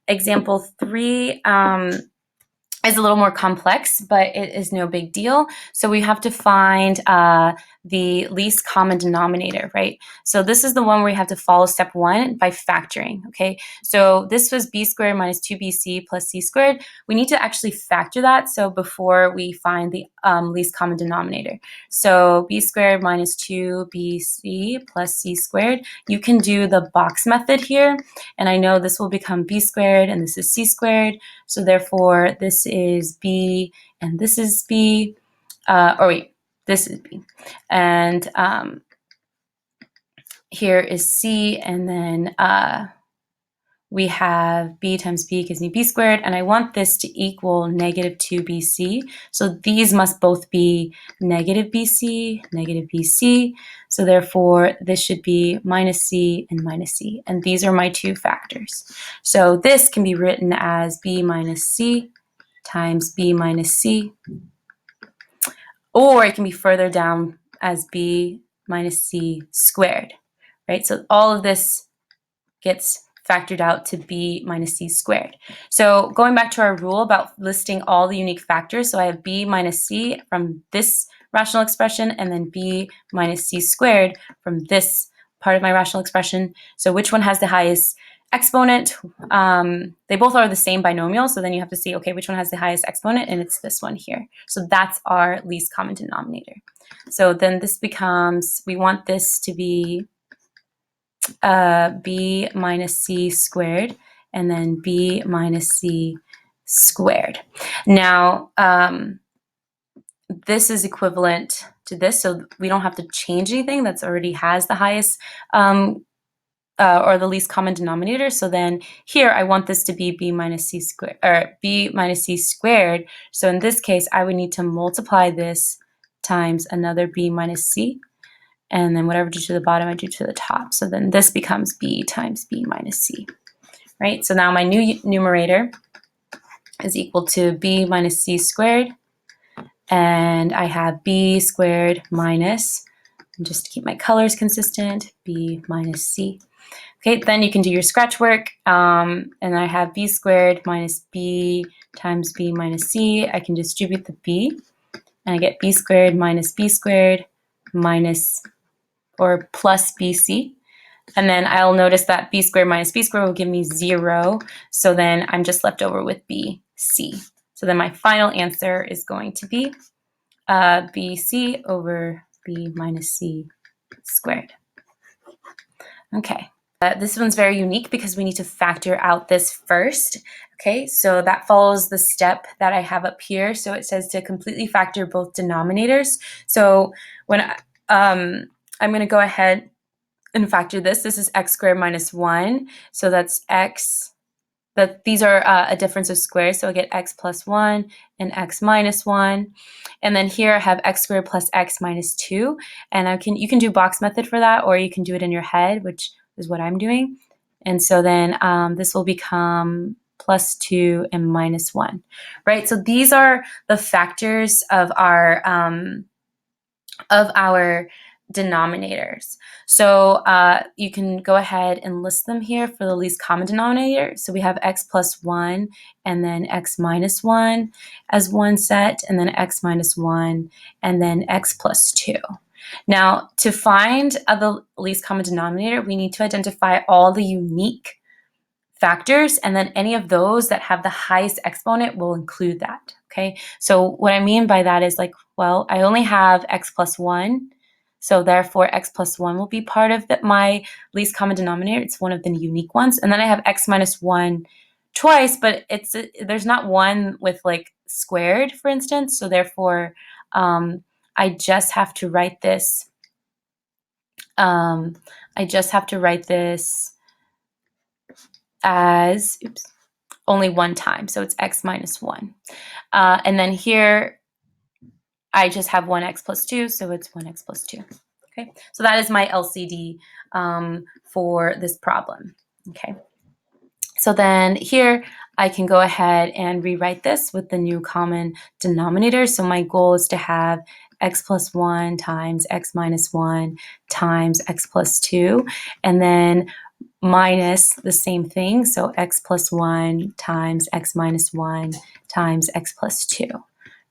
Example 3 is a little more complex, but it is no big deal. So we have to find the least common denominator, right? So this is the one where we have to follow step 1 by factoring, okay? So this was b squared minus 2bc plus c squared. We need to actually factor that, so before we find the least common denominator. So b squared minus 2bc plus c squared. You can do the box method here, and I know this will become b squared and this is c squared. So therefore, this is b and this is b, this is b. And here is c, and then we have b times b gives me b squared, and I want this to equal negative 2bc. So these must both be negative bc, negative bc. So therefore, this should be minus c and minus c. And these are my two factors. So this can be written as b minus c times b minus c. Or it can be further down as b minus c squared, right? So all of this gets factored out to b minus c squared. So going back to our rule about listing all the unique factors, so I have b minus c from this rational expression and then b minus c squared from this part of my rational expression. So which one has the highest exponent? They both are the same binomial, so then you have to see, okay, which one has the highest exponent, and it's this one here. So that's our least common denominator. So then this becomes, we want this to be b minus c squared, and then b minus c squared. Now, this is equivalent to this, so we don't have to change anything. That's already has the highest or the least common denominator. So then here I want this to be b minus c squared, or b minus c squared. So in this case, I would need to multiply this times another b minus c. And then whatever I do to the bottom, I do to the top. So then this becomes b times b minus c, right? So now my new numerator is equal to b minus c squared. And I have b squared minus, and just to keep my colors consistent, b minus c. Okay, then you can do your scratch work. And I have b squared minus b times b minus c. I can distribute the b, and I get b squared minus or plus bc. And then I'll notice that b squared minus b squared will give me 0. So then I'm just left over with bc. So then my final answer is going to be bc over b minus c squared. Okay. This one's very unique because we need to factor out this first. Okay, so that follows the step that I have up here. So it says to completely factor both denominators. So when I'm going to go ahead and factor this. This is x squared minus 1. So that's x. These are a difference of squares. So I get x plus 1 and x minus 1. And then here I have x squared plus x minus 2. And you can do box method for that, or you can do it in your head, which is what I'm doing. And so then this will become plus 2 and minus 1, right? So these are the factors of our denominators. So you can go ahead and list them here for the least common denominator. So we have x plus 1 and then x minus 1 as one set, and then x minus 1 and then x plus 2. Now, to find the least common denominator, we need to identify all the unique factors, and then any of those that have the highest exponent will include that, okay? So what I mean by that is, like, well, I only have x plus 1, so therefore x plus 1 will be part of my least common denominator. It's one of the unique ones. And then I have x minus 1 twice, but there's not one with like squared, for instance, so therefore I just have to write this. As only one time, so it's x minus 1. And then here I just have 1x plus 2, so it's 1x plus 2. Okay, so that is my LCD for this problem. Okay, so then here I can go ahead and rewrite this with the new common denominator. So my goal is to have x plus 1 times x minus 1 times x plus 2. And then minus the same thing, so x plus 1 times x minus 1 times x plus 2,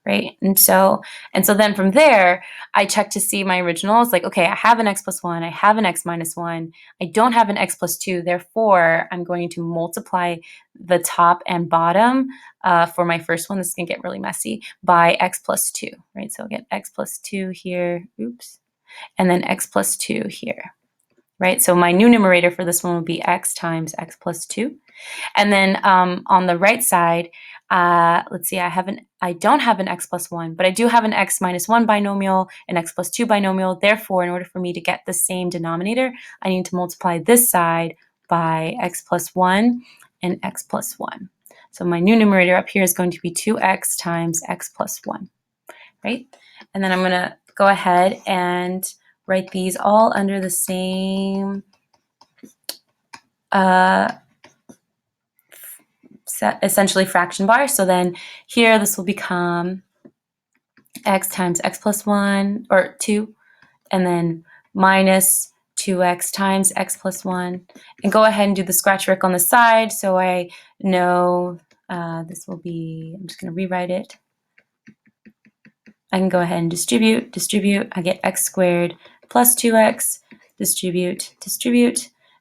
right? And so then from there, I check to see my original. It's like, okay, I have an x plus 1, I have an x minus 1, I don't have an x plus 2, therefore I'm going to multiply the top and bottom for my first one, this is going to get really messy, by x plus 2, right? So I'll get x plus 2 here, oops, and then x plus 2 here. Right, so my new numerator for this one would be x times x plus 2. And then on the right side, let's see, I don't have an x plus 1, but I do have an x minus 1 binomial, an x plus 2 binomial. Therefore, in order for me to get the same denominator, I need to multiply this side by x plus 1 and x plus 1. So my new numerator up here is going to be 2x times x plus 1, right? And then I'm going to go ahead and write these all under the same essentially fraction bar. So then here this will become x times x plus 1 or 2, and then minus 2x times x plus 1. And go ahead and do the scratch work on the side. So I know this will be, I'm just going to rewrite it. I can go ahead and distribute. I get x squared plus 2x, distribute.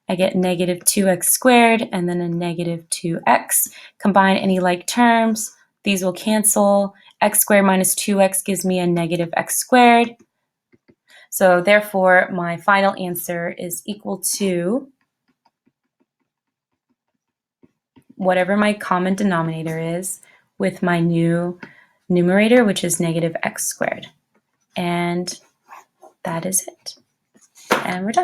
I get negative 2x squared and then a negative 2x. Combine any like terms. These will cancel. X squared minus 2x gives me a negative x squared. So therefore, my final answer is equal to whatever my common denominator is with my new numerator, which is negative x squared. And that is it. And we're done.